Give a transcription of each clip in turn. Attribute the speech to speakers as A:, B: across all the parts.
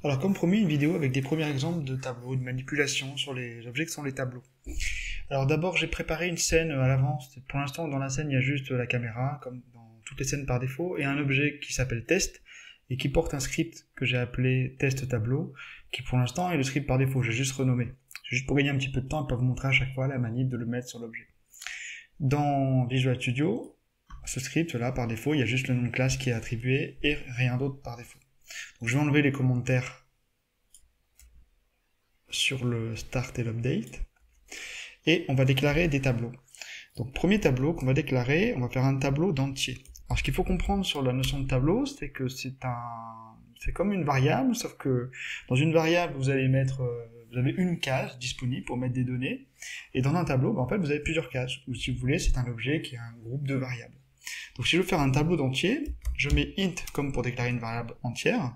A: Alors comme promis, une vidéo avec des premiers exemples de tableaux, de manipulation sur les objets que sont les tableaux. Alors d'abord j'ai préparé une scène à l'avance. Pour l'instant dans la scène il y a juste la caméra, comme dans toutes les scènes par défaut, et un objet qui s'appelle test, et qui porte un script que j'ai appelé test tableau, qui pour l'instant est le script par défaut, j'ai juste renommé. C'est juste pour gagner un petit peu de temps et pas vous montrer à chaque fois la manip de le mettre sur l'objet. Dans Visual Studio, ce script là par défaut, il y a juste le nom de classe qui est attribué et rien d'autre par défaut. Donc je vais enlever les commentaires sur le start et l'update et on va déclarer des tableaux. Donc premier tableau qu'on va déclarer, on va faire un tableau d'entier. Alors ce qu'il faut comprendre sur la notion de tableau, c'est que c'est comme une variable, sauf que dans une variable vous allez mettre vous avez une case disponible pour mettre des données, et dans un tableau, en fait, vous avez plusieurs cases, ou si vous voulez, c'est un objet qui a un groupe de variables. Donc si je veux faire un tableau d'entier, je mets int comme pour déclarer une variable entière,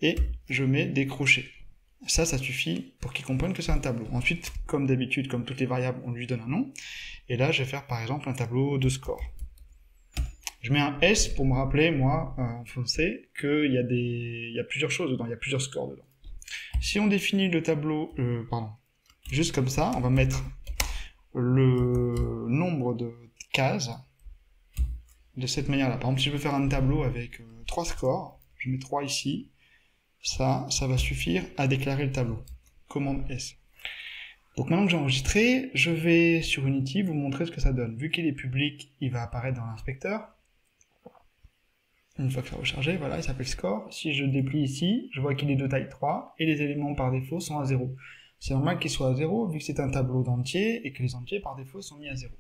A: et je mets des crochets. Ça suffit pour qu'ils comprennent que c'est un tableau. Ensuite, comme d'habitude, comme toutes les variables, on lui donne un nom, et là, je vais faire par exemple un tableau de score. Je mets un S pour me rappeler, moi, en français, qu'il y a plusieurs choses dedans, il y a plusieurs scores dedans. Si on définit le tableau, juste comme ça, on va mettre le nombre de cases de cette manière-là. Par exemple, si je veux faire un tableau avec 3 scores, je mets 3 ici, ça va suffire à déclarer le tableau. Commande S. Donc maintenant que j'ai enregistré, je vais sur Unity vous montrer ce que ça donne. Vu qu'il est public, il va apparaître dans l'inspecteur. Une fois que ça va recharger, voilà, il s'appelle score. Si je déplie ici, je vois qu'il est de taille 3, et les éléments par défaut sont à 0. C'est normal qu'il soit à 0, vu que c'est un tableau d'entiers, et que les entiers par défaut sont mis à 0.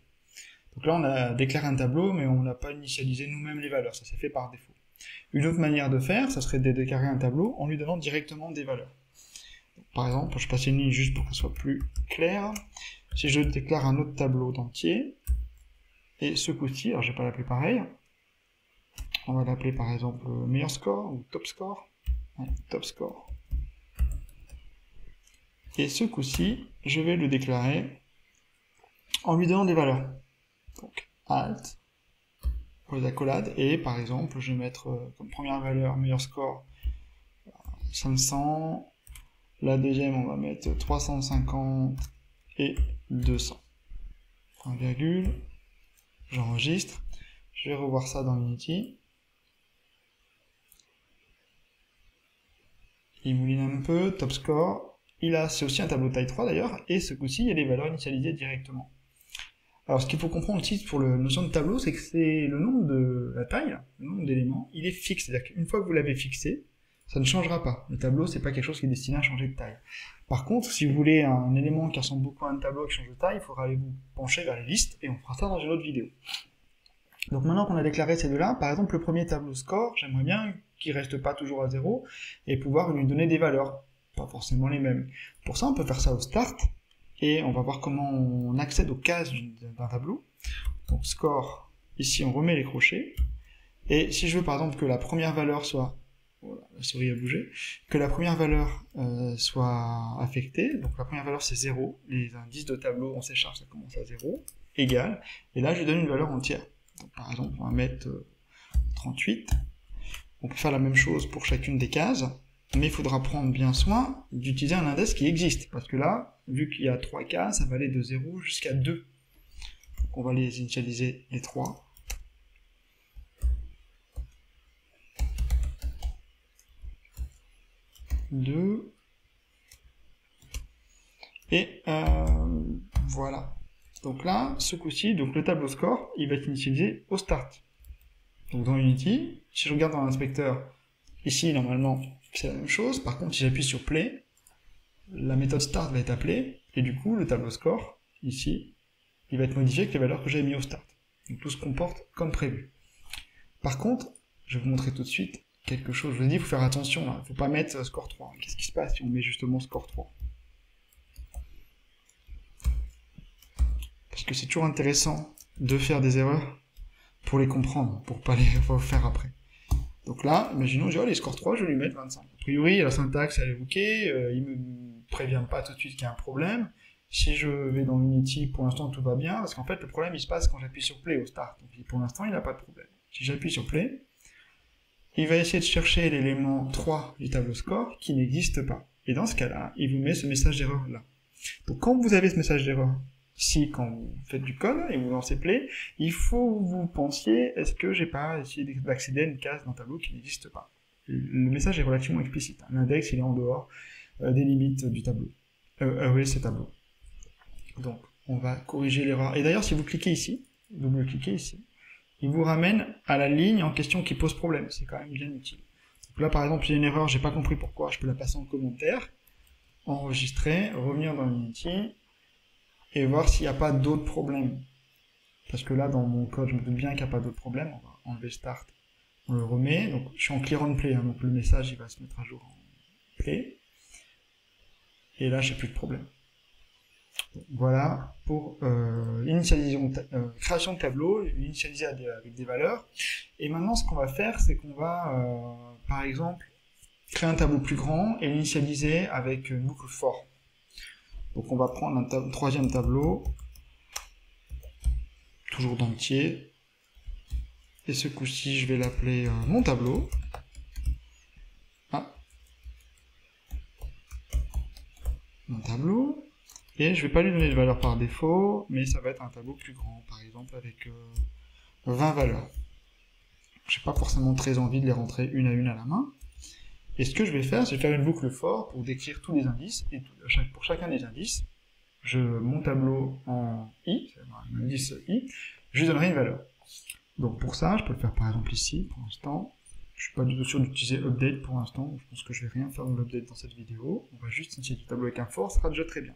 A: Donc là, on a déclaré un tableau, mais on n'a pas initialisé nous-mêmes les valeurs, ça s'est fait par défaut. Une autre manière de faire, ça serait de déclarer un tableau en lui donnant directement des valeurs. Donc, par exemple, je passe une ligne juste pour que ce soit plus clair. Si je déclare un autre tableau d'entiers, et ce coup-ci, alors je vais pas l'appeler pareil, on va l'appeler par exemple meilleur score ou top score. Ouais, top score. Et ce coup-ci, je vais le déclarer en lui donnant des valeurs. Donc alt, pour les accolades, et par exemple, je vais mettre comme première valeur meilleur score 500, la deuxième on va mettre 350 et 200. Point virgule, j'enregistre, je vais revoir ça dans Unity. Il mouline un peu, top score, c'est aussi un tableau de taille 3 d'ailleurs, et ce coup-ci, il y a les valeurs initialisées directement. Alors ce qu'il faut comprendre aussi pour la notion de tableau, c'est que c'est le nombre de la taille, le nombre d'éléments, il est fixe, c'est-à-dire qu'une fois que vous l'avez fixé, ça ne changera pas. Le tableau, c'est pas quelque chose qui est destiné à changer de taille. Par contre, si vous voulez un élément qui ressemble beaucoup à un tableau qui change de taille, il faudra aller vous pencher vers les listes, et on fera ça dans une autre vidéo. Donc maintenant qu'on a déclaré ces deux-là, par exemple le premier tableau score, j'aimerais bien qu'il reste pas toujours à 0, et pouvoir lui donner des valeurs, pas forcément les mêmes. Pour ça, on peut faire ça au start, et on va voir comment on accède aux cases d'un tableau. Donc score, ici on remet les crochets, et si je veux par exemple que la première valeur soit, voilà, la souris a bougé, que la première valeur soit affectée, donc la première valeur c'est 0, les indices de tableau en C# ça commence à 0, égal, et là je lui donne une valeur entière. Donc, par exemple, on va mettre 38. On peut faire la même chose pour chacune des cases, mais il faudra prendre bien soin d'utiliser un index qui existe, parce que là, vu qu'il y a 3 cases, ça va aller de 0 jusqu'à 2. Donc, on va les initialiser les 3. Et voilà. Donc là, ce coup-ci, donc le tableau score, il va être initialisé au start. Donc dans Unity, si je regarde dans l'inspecteur, ici normalement c'est la même chose, par contre si j'appuie sur play, la méthode start va être appelée, et du coup le tableau score, ici, il va être modifié avec les valeurs que j'ai mis au start. Donc tout se comporte comme prévu. Par contre, je vais vous montrer tout de suite quelque chose, je vous ai dit, il faut faire attention, il ne faut pas mettre score 3. Qu'est-ce qui se passe si on met justement score 3? Parce que c'est toujours intéressant de faire des erreurs pour les comprendre, pour pas les faire après. Donc là, imaginons, je dis, oh, les scores 3, je vais lui mettre 25. A priori, la syntaxe, elle est ok, il me prévient pas tout de suite qu'il y a un problème. Si je vais dans Unity, pour l'instant, tout va bien, parce qu'en fait, le problème, il se passe quand j'appuie sur Play au start. Donc pour l'instant, il n'a pas de problème. Si j'appuie sur Play, il va essayer de chercher l'élément 3 du tableau score qui n'existe pas. Et dans ce cas-là, il vous met ce message d'erreur là. Donc quand vous avez ce message d'erreur ici, quand vous faites du code et vous lancez play, il faut que vous pensiez, est-ce que j'ai pas essayé d'accéder à une case d'un tableau qui n'existe pas? Le message est relativement explicite. L'index, il est en dehors des limites du tableau. Oui, c'est tableau. Donc, on va corriger l'erreur. Et d'ailleurs, si vous cliquez ici, double-cliquez ici, il vous ramène à la ligne en question qui pose problème. C'est quand même bien utile. Donc là, par exemple, il y a une erreur, j'ai pas compris pourquoi, je peux la passer en commentaire, enregistrer, revenir dans Unity, et voir s'il n'y a pas d'autres problèmes. Parce que là, dans mon code, je me doute bien qu'il n'y a pas d'autres problèmes. On va enlever Start, on le remet. Donc, je suis en Clear on Play, hein, donc le message, il va se mettre à jour en Play. Et là, j'ai plus de problème. Donc, voilà pour création de tableau, initialiser avec des valeurs. Et maintenant, ce qu'on va faire, c'est qu'on va, par exemple, créer un tableau plus grand et l'initialiser avec une boucle for. Donc on va prendre un troisième tableau, toujours d'entier, et ce coup-ci je vais l'appeler mon tableau. Ah. Mon tableau, et je vais pas lui donner de valeur par défaut, mais ça va être un tableau plus grand, par exemple avec 20 valeurs. J'ai pas forcément très envie de les rentrer une à une à la main. Et ce que je vais faire, c'est faire une boucle for pour décrire tous les indices, et pour chacun des indices, mon tableau en i, un indice i, je lui donnerai une valeur. Donc pour ça, je peux le faire par exemple ici, pour l'instant. Je suis pas du tout sûr d'utiliser update pour l'instant, je pense que je vais rien faire dans l'update dans cette vidéo. On va juste initialiser le tableau avec un for, ça sera déjà très bien.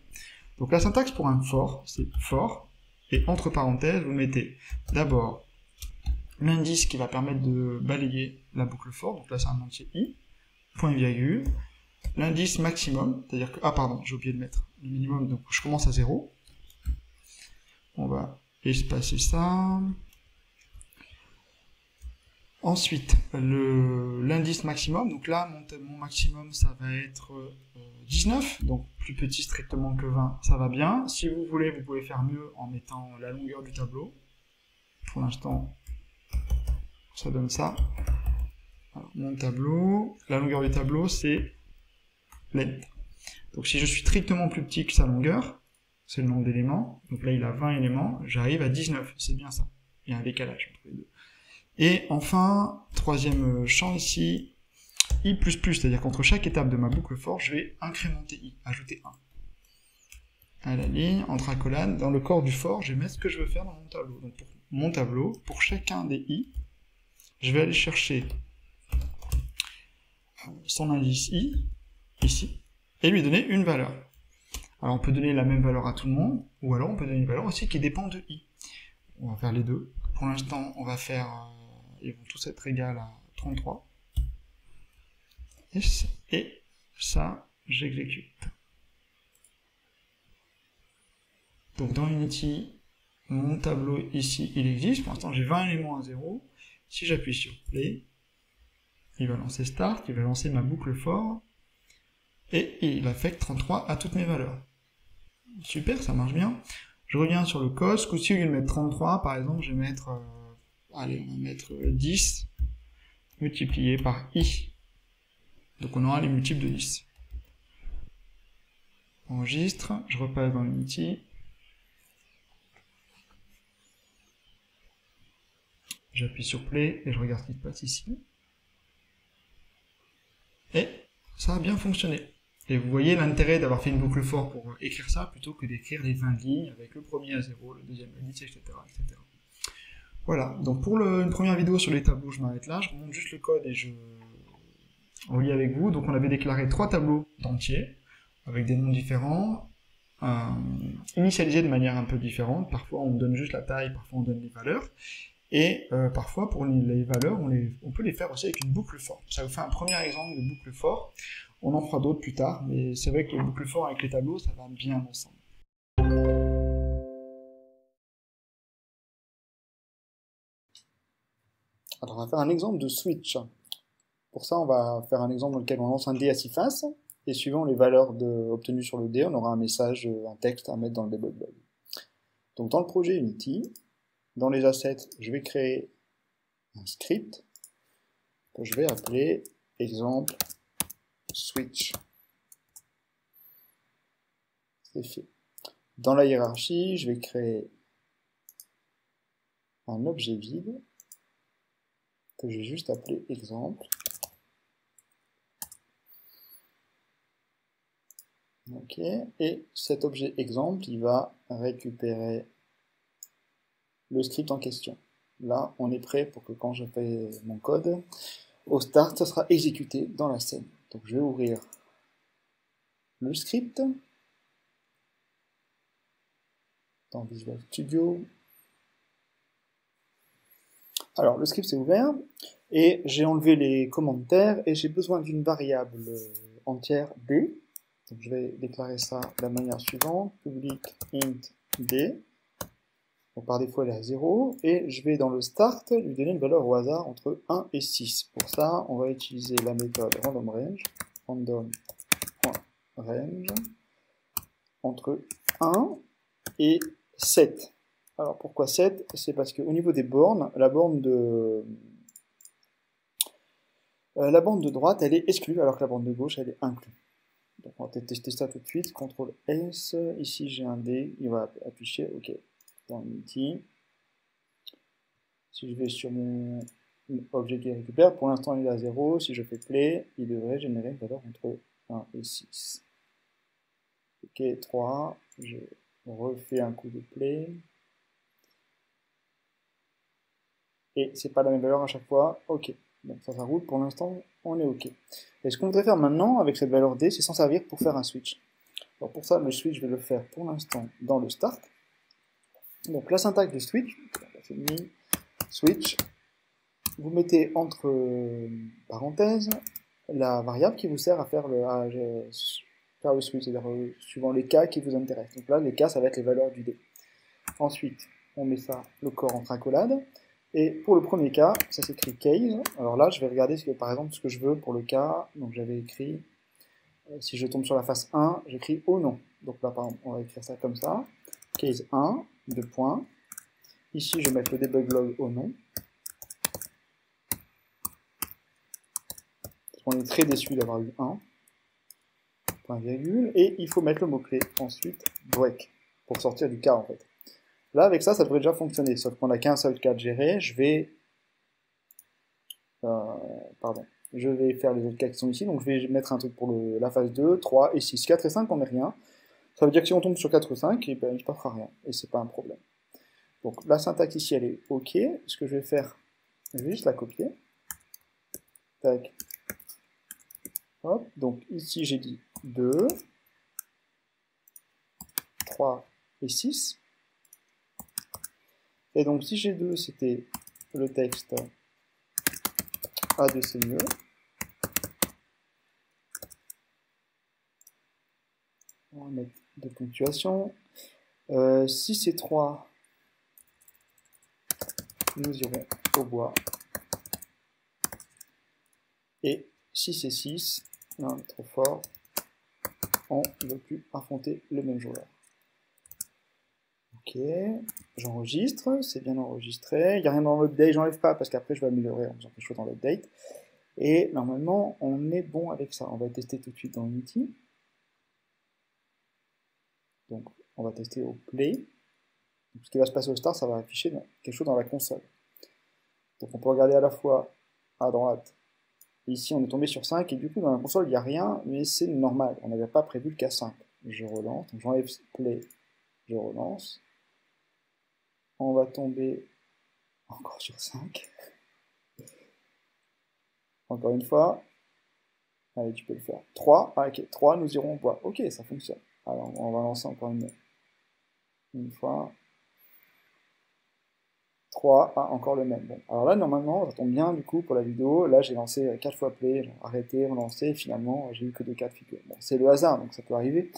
A: Donc la syntaxe pour un for, c'est for, et entre parenthèses, vous mettez d'abord l'indice qui va permettre de balayer la boucle for, donc là c'est un entier i, point virgule, l'indice maximum, c'est-à-dire que, ah pardon, j'ai oublié de mettre le minimum, donc je commence à 0. On va espacer ça. Ensuite, l'indice maximum, donc là, mon maximum, ça va être 19, donc plus petit strictement que 20, ça va bien. Si vous voulez, vous pouvez faire mieux en mettant la longueur du tableau. Pour l'instant, ça donne ça. Alors, mon tableau, la longueur du tableau, c'est length. Donc si je suis strictement plus petit que sa longueur, c'est le nombre d'éléments, donc là il a 20 éléments, j'arrive à 19, c'est bien ça. Il y a un décalage entre les deux. Et enfin, troisième champ ici, i++, c'est-à-dire qu'entre chaque étape de ma boucle for, je vais incrémenter i, ajouter 1. À la ligne, entre accolades, dans le corps du for, je vais mettre ce que je veux faire dans mon tableau. Donc pour mon tableau, pour chacun des i, je vais aller chercher son indice i, ici, et lui donner une valeur. Alors on peut donner la même valeur à tout le monde, ou alors on peut donner une valeur aussi qui dépend de i. On va faire les deux. Pour l'instant, on va faire... ils vont tous être égaux à 33. Et ça, j'exécute. Donc dans Unity, mon tableau ici, il existe. Pour l'instant, j'ai 20 éléments à 0. Si j'appuie sur Play, il va lancer Start, il va lancer ma boucle for, et il affecte 33 à toutes mes valeurs. Super, ça marche bien. Je reviens sur le code. Ce coup-ci, au lieu de mettre 33, par exemple, je vais mettre... allez, on va mettre 10 multiplié par i. Donc on aura les multiples de 10. Enregistre, je repasse dans Unity. J'appuie sur Play et je regarde ce qui se passe ici. Et ça a bien fonctionné. Et vous voyez l'intérêt d'avoir fait une boucle for pour écrire ça, plutôt que d'écrire les 20 lignes avec le premier à 0, le deuxième à 10, etc. etc. Voilà, donc pour une première vidéo sur les tableaux, je m'arrête là, je remonte juste le code et je relis avec vous. Donc on avait déclaré 3 tableaux d'entiers, avec des noms différents, initialisés de manière un peu différente. Parfois on donne juste la taille, parfois on donne les valeurs. Et parfois, pour les valeurs, on peut les faire aussi avec une boucle for. Ça vous fait un premier exemple de boucle for. On en fera d'autres plus tard, mais c'est vrai que les boucles for avec les tableaux, ça va bien ensemble. Alors, on va faire un exemple de switch. Pour ça, on va faire un exemple dans lequel on lance un dé à 6 faces, et suivant les valeurs obtenues sur le dé, on aura un message, un texte à mettre dans le debug log. Donc, dans le projet Unity, dans les assets, je vais créer un script que je vais appeler exemple switch. C'est fait. Dans la hiérarchie, je vais créer un objet vide que je vais juste appeler exemple. Ok, et cet objet exemple, il va récupérer le script en question. Là, on est prêt pour que quand je fais mon code, au start, ça sera exécuté dans la scène. Donc je vais ouvrir le script dans Visual Studio. Alors, le script s'est ouvert, et j'ai enlevé les commentaires, et j'ai besoin d'une variable entière d. Donc je vais déclarer ça de la manière suivante, public int d. Donc par défaut elle est à 0, et je vais dans le start lui donner une valeur au hasard entre 1 et 6. Pour ça, on va utiliser la méthode randomRange, random.range, entre 1 et 7. Alors pourquoi 7? C'est parce qu'au niveau des bornes, la borne de droite elle est exclue, alors que la borne de gauche elle est inclue. Donc on va tester ça tout de suite, CTRL S, ici j'ai un D, il va afficher, ok, dans Unity. Si je vais sur mon objet qui récupère, pour l'instant il est à 0, si je fais play, il devrait générer une valeur entre 1 et 6. Ok, 3, je refais un coup de play. Et c'est pas la même valeur à chaque fois, ok. Donc ça roule, pour l'instant on est ok. Et ce qu'on voudrait faire maintenant avec cette valeur D, c'est s'en servir pour faire un switch. Alors pour ça, le switch, je vais le faire pour l'instant dans le start. Donc la syntaxe du switch, switch, vous mettez entre parenthèses la variable qui vous sert à faire le switch, c'est-à-dire suivant les cas qui vous intéressent. Donc là, les cas, ça va être les valeurs du D. Ensuite, on met ça, le corps entre accolades. Et pour le premier cas, ça s'écrit case. Alors là, je vais regarder par exemple ce que je veux pour le cas. Donc j'avais écrit, si je tombe sur la face 1, j'écris au nom. Donc là, par exemple, on va écrire ça comme ça. Case 1, 2 points. Ici, je vais mettre le debug log au nom. On est très déçu d'avoir eu 1. Point virgule. Et il faut mettre le mot-clé ensuite break pour sortir du cas en fait. Là, avec ça, ça devrait déjà fonctionner. Sauf qu'on n'a qu'un seul cas de gérer. Je vais faire les autres cas qui sont ici. Donc je vais mettre un truc pour la phase 2, 3 et 6. 4 et 5, on met rien. Ça veut dire que si on tombe sur 4 ou 5, ben, il ne se passera rien. Et c'est pas un problème. Donc la syntaxe ici, elle est OK. Ce que je vais faire, je vais juste la copier. Tac. Hop. Donc ici, j'ai dit 2, 3 et 6. Et donc si j'ai 2, c'était le texte A2, c'est mieux. On va mettre de ponctuation. Si c'est 3, nous irons au bois. Et si c'est 6, non, on est trop fort, on ne veut plus affronter le même joueur. Ok, j'enregistre, c'est bien enregistré. Il n'y a rien dans l'update, j'enlève pas parce qu'après je vais améliorer en faisant quelque chose dans l'update. Et normalement, on est bon avec ça. On va tester tout de suite dans Unity. Donc, on va tester au play. Donc, ce qui va se passer au start, ça va afficher quelque chose dans la console. Donc, on peut regarder à la fois à droite. Ici, on est tombé sur 5, et du coup, dans la console, il n'y a rien, mais c'est normal. On n'avait pas prévu le cas 5. Je relance, donc j'enlève play, je relance. On va tomber encore sur 5. Encore une fois. Allez, tu peux le faire. 3, ah, ok, 3, nous irons au bois. Ok, ça fonctionne. Alors, on va lancer encore une fois. 3, ah, encore le même. Bon, alors là, normalement, ça tombe bien, du coup, pour la vidéo. Là, j'ai lancé 4 fois play, j'ai arrêté, relancé, et finalement, j'ai eu que 2 cas de figure. Bon, c'est le hasard, donc ça peut arriver.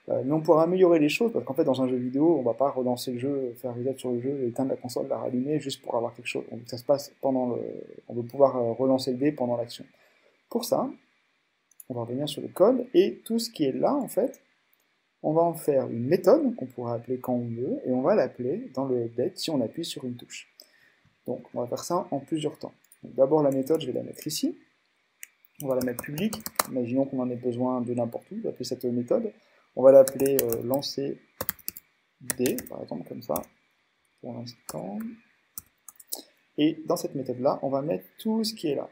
A: Mais on pourra améliorer les choses, parce qu'en fait, dans un jeu vidéo, on va pas relancer le jeu, faire reset sur le jeu, éteindre la console, la rallumer, juste pour avoir quelque chose. Donc ça se passe pendant le... On veut pouvoir relancer le dé pendant l'action. Pour ça, on va revenir sur le code, et tout ce qui est là, en fait, on va en faire une méthode qu'on pourra appeler quand on veut, et on va l'appeler dans le update si on appuie sur une touche. Donc on va faire ça en plusieurs temps. D'abord la méthode, je vais la mettre ici. On va la mettre publique. Imaginons qu'on en ait besoin de n'importe où. On va appeler cette méthode. On va l'appeler lancer D, par exemple, comme ça, pour l'instant. Et dans cette méthode-là, on va mettre tout ce qui est là.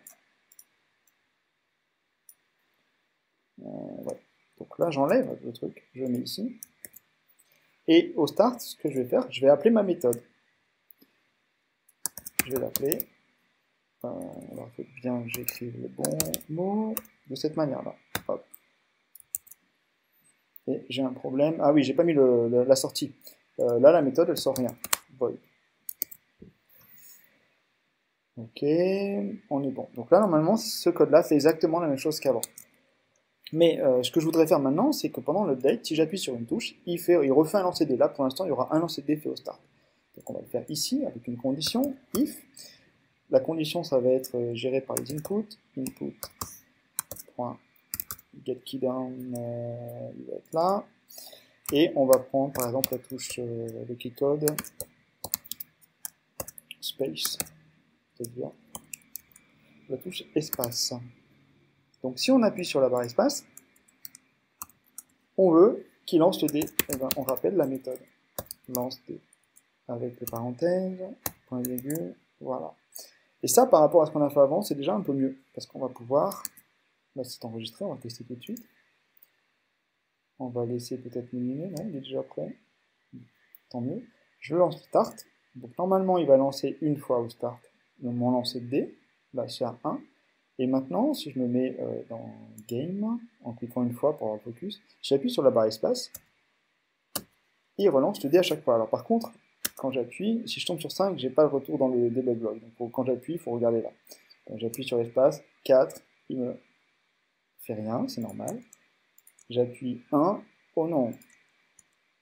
A: Ouais. Donc là, j'enlève le truc, je le mets ici. Et au start, ce que je vais faire, je vais appeler ma méthode. Je vais l'appeler. Alors, il faut bien que j'écrive le bon mot de cette manière-là. Hop. Et j'ai un problème. Ah oui, j'ai pas mis la sortie. Là, la méthode, elle sort rien. Void. Ok, on est bon. Donc là, normalement, ce code-là fait exactement la même chose qu'avant. Mais ce que je voudrais faire maintenant, c'est que pendant l'update, si j'appuie sur une touche, il refait un lancer D. Là, pour l'instant, il y aura un lancer D fait au start. Donc on va le faire ici, avec une condition, if. La condition, ça va être géré par les inputs. Input.getKeyDown, il va être là. Et on va prendre, par exemple, la touche de keycode, space, c'est-à-dire la touche espace. Donc si on appuie sur la barre espace, on veut qu'il lance le dé. Et ben, on rappelle la méthode. Lance dé. Avec les parenthèses, point virgule, voilà. Et ça, par rapport à ce qu'on a fait avant, c'est déjà un peu mieux. Parce qu'on va pouvoir... Là, c'est enregistré, on va tester tout de suite. On va laisser peut-être minimer, non, il est déjà prêt. Tant mieux. Je lance start. Donc normalement, il va lancer une fois au start mon lancer de dé. Là, c'est à 1. Et maintenant, si je me mets dans Game, en cliquant une fois pour avoir focus, j'appuie sur la barre espace, il relance le dé à chaque fois. Alors par contre, quand j'appuie, si je tombe sur 5, j'ai pas le retour dans le debug log. Donc quand j'appuie, il faut regarder là. Donc j'appuie sur l'espace, 4, il me fait rien, c'est normal. J'appuie 1, oh non,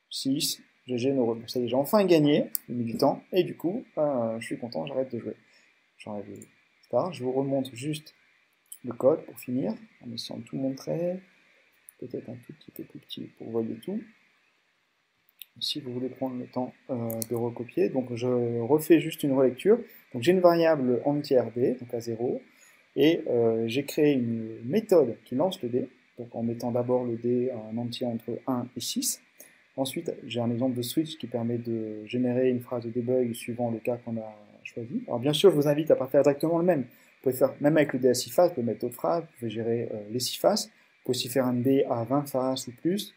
A: 6, GG neurone. Ça y est, j'ai enfin gagné, il met du temps, et du coup, je suis content, j'arrête de jouer. J'enlève le start, je vous remontre juste le code pour finir, en essayant de tout montrer, peut-être un tout petit peu plus petit pour voir tout. Si vous voulez prendre le temps de recopier, donc je refais juste une relecture. Donc j'ai une variable entière d, donc à 0, et j'ai créé une méthode qui lance le d, donc en mettant d'abord le d en entier entre 1 et 6. Ensuite, j'ai un exemple de switch qui permet de générer une phrase de debug suivant le cas qu'on a choisi. Alors bien sûr, je vous invite à ne pas faire exactement le même. Vous pouvez faire, même avec le dé à 6 faces, vous pouvez mettre d'autres phrases, vous pouvez gérer les 6 faces. Vous pouvez aussi faire un dé à 20 faces ou plus.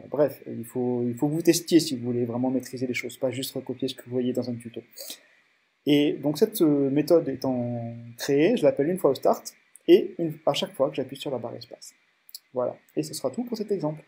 A: Bref, il faut que vous testiez si vous voulez vraiment maîtriser les choses, pas juste recopier ce que vous voyez dans un tuto. Et donc cette méthode étant créée, je l'appelle une fois au start, et à chaque fois que j'appuie sur la barre espace. Voilà, et ce sera tout pour cet exemple.